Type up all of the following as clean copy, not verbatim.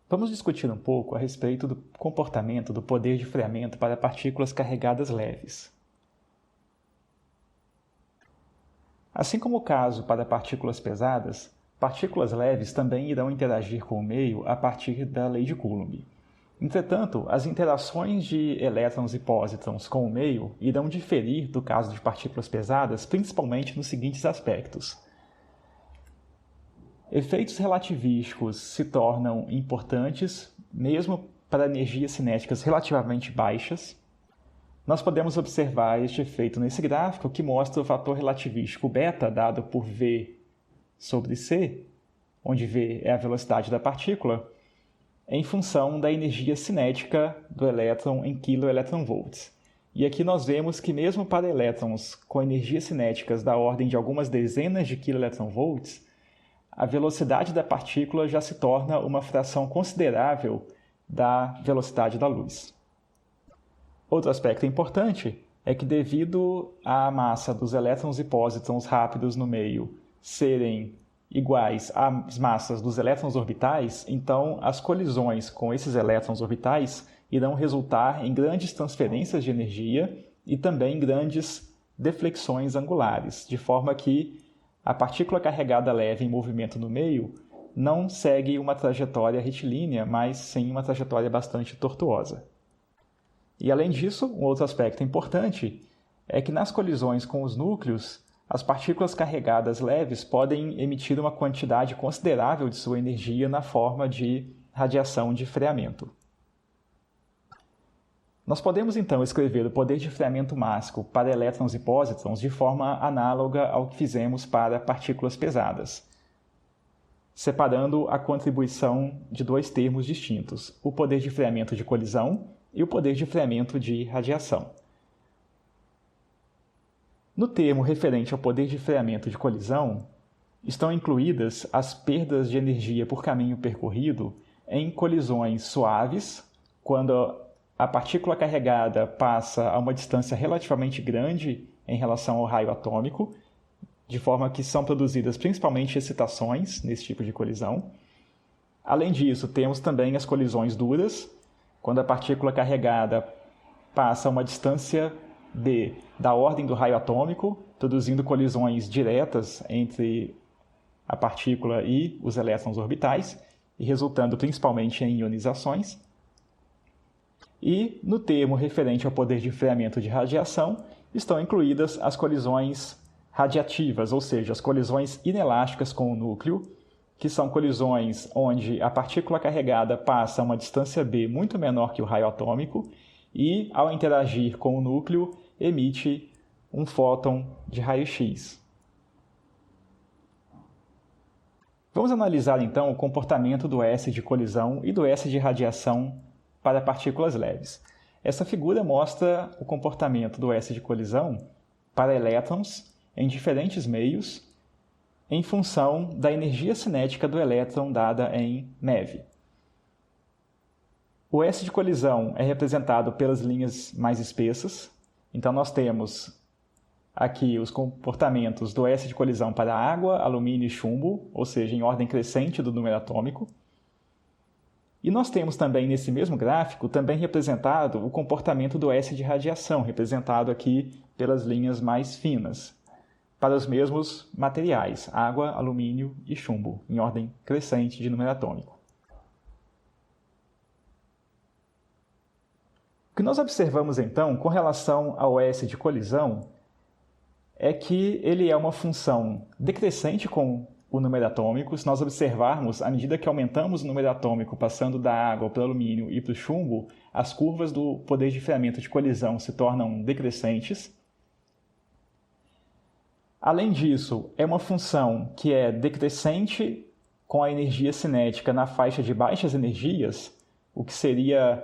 Vamos discutir um pouco a respeito do comportamento do poder de freamento para partículas carregadas leves. Assim como o caso para partículas pesadas, partículas leves também irão interagir com o meio a partir da lei de Coulomb. Entretanto, as interações de elétrons e pósitrons com o meio irão diferir do caso de partículas pesadas, principalmente nos seguintes aspectos. Efeitos relativísticos se tornam importantes, mesmo para energias cinéticas relativamente baixas. Nós podemos observar este efeito nesse gráfico, que mostra o fator relativístico beta dado por V sobre C, onde V é a velocidade da partícula, em função da energia cinética do elétron em kV. E aqui nós vemos que mesmo para elétrons com energias cinéticas da ordem de algumas dezenas de kV, a velocidade da partícula já se torna uma fração considerável da velocidade da luz. Outro aspecto importante é que, devido à massa dos elétrons e pósitrons rápidos no meio serem iguais às massas dos elétrons orbitais, então as colisões com esses elétrons orbitais irão resultar em grandes transferências de energia e também grandes deflexões angulares, de forma que a partícula carregada leve em movimento no meio não segue uma trajetória retilínea, mas sim uma trajetória bastante tortuosa. E além disso, um outro aspecto importante é que nas colisões com os núcleos, as partículas carregadas leves podem emitir uma quantidade considerável de sua energia na forma de radiação de freamento. Nós podemos então escrever o poder de freamento máximo para elétrons e pósitrons de forma análoga ao que fizemos para partículas pesadas, separando a contribuição de dois termos distintos, o poder de freamento de colisão e o poder de freamento de radiação. No termo referente ao poder de freamento de colisão, estão incluídas as perdas de energia por caminho percorrido em colisões suaves, quando a partícula carregada passa a uma distância relativamente grande em relação ao raio atômico, de forma que são produzidas principalmente excitações nesse tipo de colisão. Além disso, temos também as colisões duras, quando a partícula carregada passa a uma distância d da ordem do raio atômico, produzindo colisões diretas entre a partícula e os elétrons orbitais, e resultando principalmente em ionizações. E, no termo referente ao poder de freamento de radiação, estão incluídas as colisões radiativas, ou seja, as colisões inelásticas com o núcleo, que são colisões onde a partícula carregada passa a uma distância b muito menor que o raio atômico e, ao interagir com o núcleo, emite um fóton de raio-x. Vamos analisar então o comportamento do S de colisão e do S de radiação para partículas leves. Essa figura mostra o comportamento do S de colisão para elétrons em diferentes meios em função da energia cinética do elétron dada em MeV. O S de colisão é representado pelas linhas mais espessas. Então nós temos aqui os comportamentos do S de colisão para água, alumínio e chumbo, ou seja, em ordem crescente do número atômico. E nós temos também nesse mesmo gráfico também representado o comportamento do S de radiação, representado aqui pelas linhas mais finas, para os mesmos materiais, água, alumínio e chumbo, em ordem crescente de número atômico. O que nós observamos então com relação ao S de colisão é que ele é uma função decrescente com o número atômico. Se nós observarmos, à medida que aumentamos o número atômico, passando da água para o alumínio e para o chumbo, as curvas do poder de freamento de colisão se tornam decrescentes. Além disso, é uma função que é decrescente com a energia cinética na faixa de baixas energias, o que seria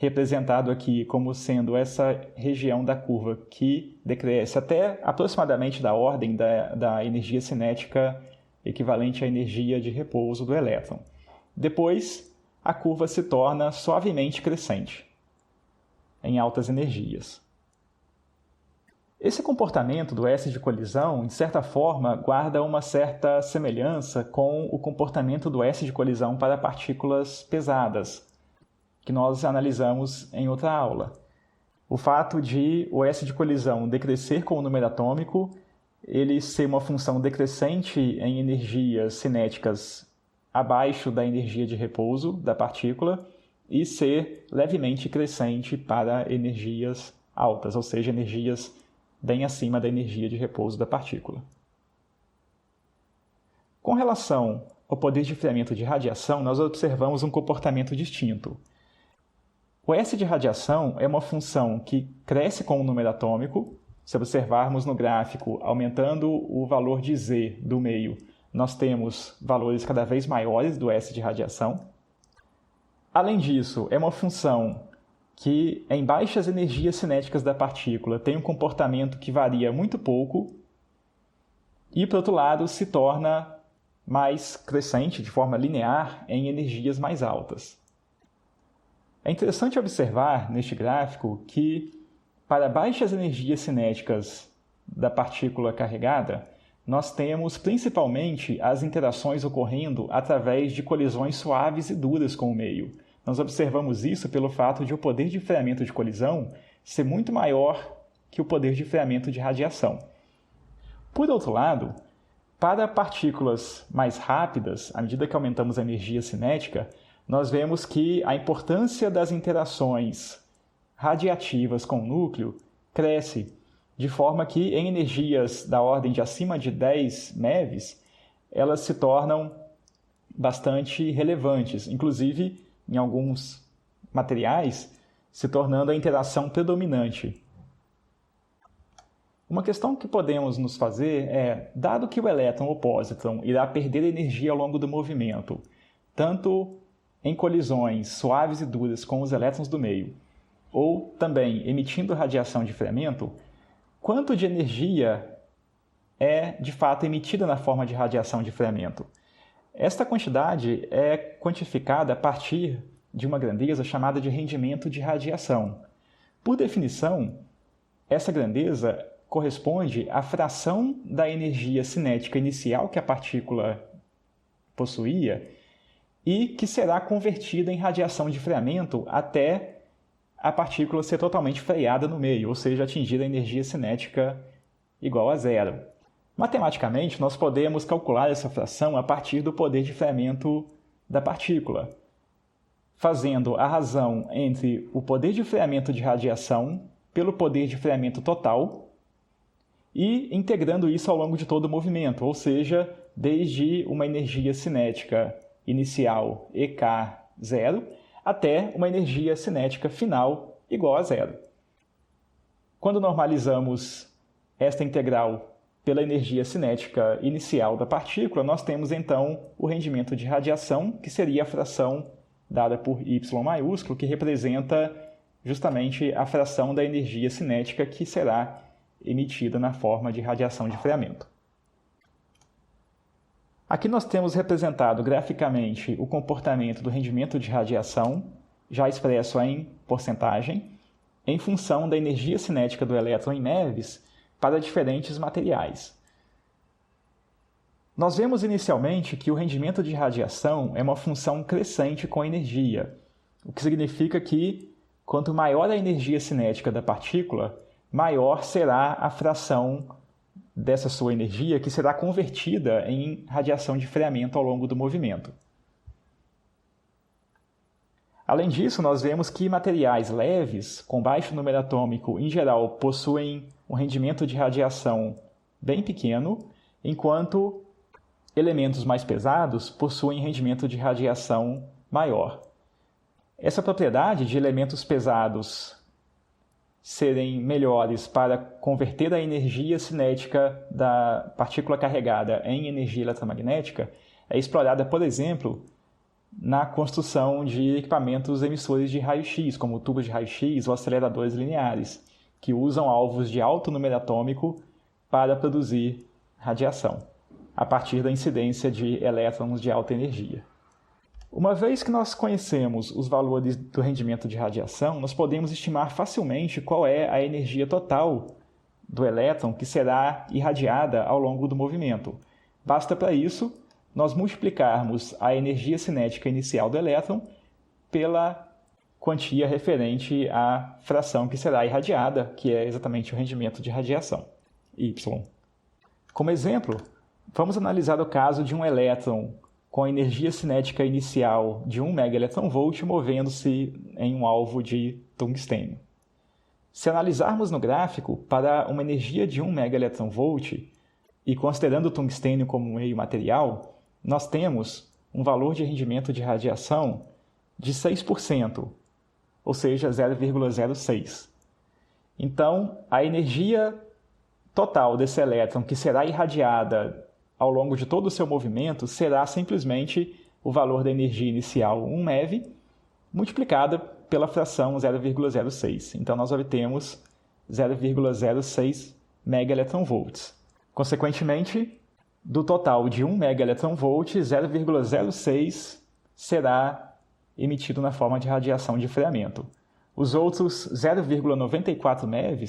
representado aqui como sendo essa região da curva que decresce até aproximadamente da ordem da energia cinética equivalente à energia de repouso do elétron. Depois, a curva se torna suavemente crescente em altas energias. Esse comportamento do S de colisão, de certa forma, guarda uma certa semelhança com o comportamento do S de colisão para partículas pesadas, que nós analisamos em outra aula. O fato de o S de colisão decrescer com o número atômico, ele ser uma função decrescente em energias cinéticas abaixo da energia de repouso da partícula e ser levemente crescente para energias altas, ou seja, energias bem acima da energia de repouso da partícula. Com relação ao poder de enfriamento de radiação, nós observamos um comportamento distinto. O S de radiação é uma função que cresce com o número atômico. Se observarmos no gráfico, aumentando o valor de Z do meio, nós temos valores cada vez maiores do S de radiação. Além disso, é uma função que em baixas energias cinéticas da partícula tem um comportamento que varia muito pouco e, por outro lado, se torna mais crescente de forma linear em energias mais altas. É interessante observar neste gráfico que, para baixas energias cinéticas da partícula carregada, nós temos principalmente as interações ocorrendo através de colisões suaves e duras com o meio. Nós observamos isso pelo fato de o poder de enfriamento de colisão ser muito maior que o poder de enfriamento de radiação. Por outro lado, para partículas mais rápidas, à medida que aumentamos a energia cinética, nós vemos que a importância das interações radiativas com o núcleo cresce, de forma que em energias da ordem de acima de 10 MeVs, elas se tornam bastante relevantes, inclusive em alguns materiais, se tornando a interação predominante. Uma questão que podemos nos fazer é, dado que o elétron ou pósitron irá perder energia ao longo do movimento, tanto em colisões suaves e duras com os elétrons do meio, ou também emitindo radiação de enfriamento, quanto de energia é de fato emitida na forma de radiação de enfriamento? Esta quantidade é quantificada a partir de uma grandeza chamada de rendimento de radiação. Por definição, essa grandeza corresponde à fração da energia cinética inicial que a partícula possuía e que será convertida em radiação de enfriamento até a partícula ser totalmente freada no meio, ou seja, atingir a energia cinética igual a zero. Matematicamente, nós podemos calcular essa fração a partir do poder de enfriamento da partícula, fazendo a razão entre o poder de enfriamento de radiação pelo poder de enfriamento total e integrando isso ao longo de todo o movimento, ou seja, desde uma energia cinética inicial EK0 até uma energia cinética final igual a zero. Quando normalizamos esta integral pela energia cinética inicial da partícula, nós temos então o rendimento de radiação, que seria a fração dada por Y maiúsculo, que representa justamente a fração da energia cinética que será emitida na forma de radiação de enfriamento. Aqui nós temos representado graficamente o comportamento do rendimento de radiação, já expresso em porcentagem, em função da energia cinética do elétron em MeVs para diferentes materiais. Nós vemos inicialmente que o rendimento de radiação é uma função crescente com energia, o que significa que, quanto maior a energia cinética da partícula, maior será a fração dessa sua energia que será convertida em radiação de enfriamento ao longo do movimento. Além disso, nós vemos que materiais leves, com baixo número atômico, em geral, possuem um rendimento de radiação bem pequeno, enquanto elementos mais pesados possuem rendimento de radiação maior. Essa propriedade de elementos pesados serem melhores para converter a energia cinética da partícula carregada em energia eletromagnética é explorada, por exemplo, na construção de equipamentos emissores de raio-x, como tubos de raio-x ou aceleradores lineares, que usam alvos de alto número atômico para produzir radiação, a partir da incidência de elétrons de alta energia. Uma vez que nós conhecemos os valores do rendimento de radiação, nós podemos estimar facilmente qual é a energia total do elétron que será irradiada ao longo do movimento. Basta para isso nós multiplicarmos a energia cinética inicial do elétron pela quantia referente à fração que será irradiada, que é exatamente o rendimento de radiação, Y. Como exemplo, vamos analisar o caso de um elétron com a energia cinética inicial de 1 MeV movendo-se em um alvo de tungstênio. Se analisarmos no gráfico para uma energia de 1 MeV e considerando o tungstênio como meio material, nós temos um valor de rendimento de radiação de 6%, ou seja, 0,06. Então, a energia total desse elétron que será irradiada ao longo de todo o seu movimento será simplesmente o valor da energia inicial 1 MeV multiplicada pela fração 0,06. Então, nós obtemos 0,06 MeV. Consequentemente, do total de 1 MeV, 0,06 será emitido na forma de radiação de freamento. Os outros 0,94 MeV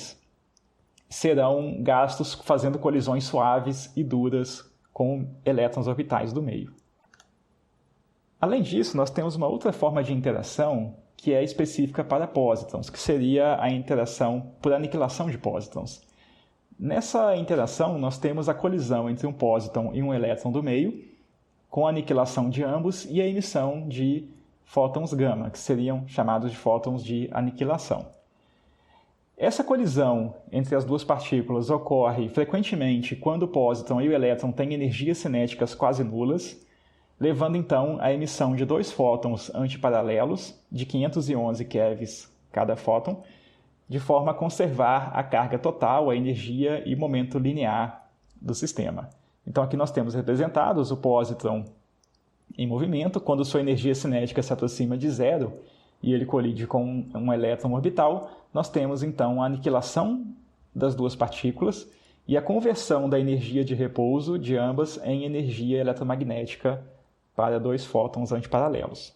serão gastos fazendo colisões suaves e duras com elétrons orbitais do meio. Além disso, nós temos uma outra forma de interação que é específica para pósitrons, que seria a interação por aniquilação de pósitrons. Nessa interação, nós temos a colisão entre um pósitron e um elétron do meio, com a aniquilação de ambos e a emissão de fótons gama, que seriam chamados de fótons de aniquilação. Essa colisão entre as duas partículas ocorre frequentemente quando o pósitron e o elétron têm energias cinéticas quase nulas, levando então à emissão de dois fótons antiparalelos de 511 keV cada fóton, de forma a conservar a carga total, a energia e momento linear do sistema. Então aqui nós temos representados o pósitron em movimento, quando sua energia cinética se aproxima de zero e ele colide com um elétron orbital, nós temos então a aniquilação das duas partículas e a conversão da energia de repouso de ambas em energia eletromagnética para dois fótons antiparalelos.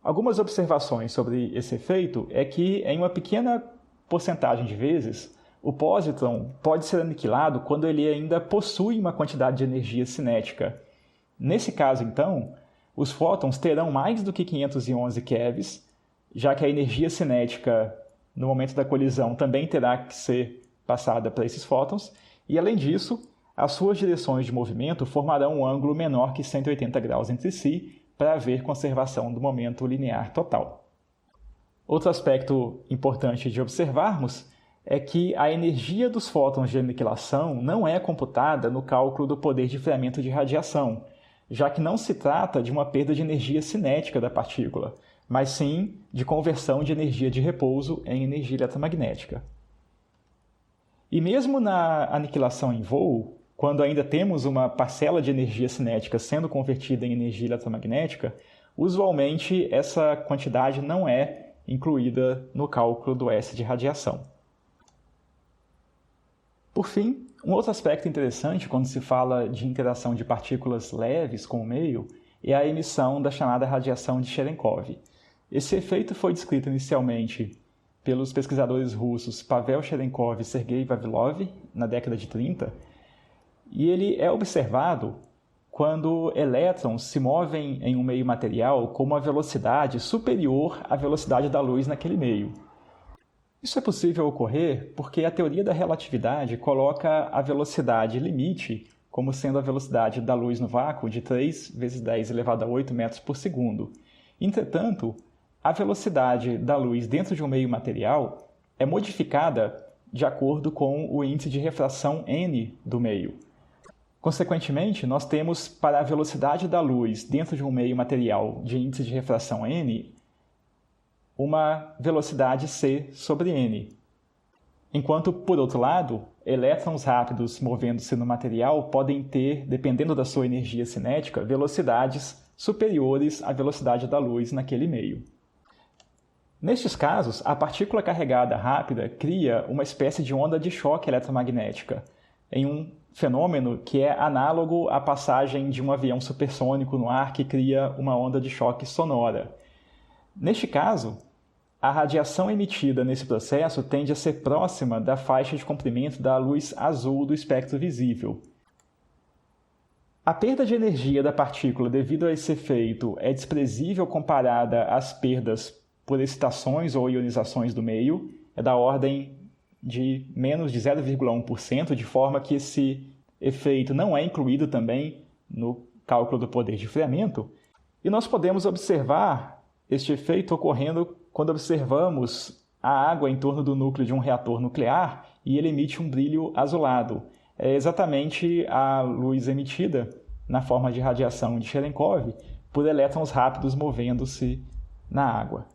Algumas observações sobre esse efeito é que, em uma pequena porcentagem de vezes, o pósitron pode ser aniquilado quando ele ainda possui uma quantidade de energia cinética. Nesse caso, então, os fótons terão mais do que 511 keV, já que a energia cinética no momento da colisão também terá que ser passada para esses fótons, e além disso, as suas direções de movimento formarão um ângulo menor que 180 graus entre si para haver conservação do momento linear total. Outro aspecto importante de observarmos é que a energia dos fótons de aniquilação não é computada no cálculo do poder de freamento de radiação, já que não se trata de uma perda de energia cinética da partícula, mas sim de conversão de energia de repouso em energia eletromagnética. E mesmo na aniquilação em voo, quando ainda temos uma parcela de energia cinética sendo convertida em energia eletromagnética, usualmente essa quantidade não é incluída no cálculo do S de radiação. Por fim, um outro aspecto interessante quando se fala de interação de partículas leves com o meio é a emissão da chamada radiação de Cherenkov. Esse efeito foi descrito inicialmente pelos pesquisadores russos Pavel Cherenkov e Sergei Vavilov na década de 30, e ele é observado quando elétrons se movem em um meio material com uma velocidade superior à velocidade da luz naquele meio. Isso é possível ocorrer porque a teoria da relatividade coloca a velocidade limite como sendo a velocidade da luz no vácuo de 3 vezes 10 elevado a 8 metros por segundo. Entretanto, a velocidade da luz dentro de um meio material é modificada de acordo com o índice de refração n do meio. Consequentemente, nós temos para a velocidade da luz dentro de um meio material de índice de refração n, uma velocidade c sobre n. Enquanto, por outro lado, elétrons rápidos movendo-se no material podem ter, dependendo da sua energia cinética, velocidades superiores à velocidade da luz naquele meio. Nestes casos, a partícula carregada rápida cria uma espécie de onda de choque eletromagnética, em um fenômeno que é análogo à passagem de um avião supersônico no ar que cria uma onda de choque sonora. Neste caso, a radiação emitida nesse processo tende a ser próxima da faixa de comprimento da luz azul do espectro visível. A perda de energia da partícula devido a esse efeito é desprezível comparada às perdas por excitações ou ionizações do meio, é da ordem de menos de 0,1%, de forma que esse efeito não é incluído também no cálculo do poder de esfriamento. E nós podemos observar este efeito ocorrendo quando observamos a água em torno do núcleo de um reator nuclear e ele emite um brilho azulado. É exatamente a luz emitida na forma de radiação de Cherenkov por elétrons rápidos movendo-se na água.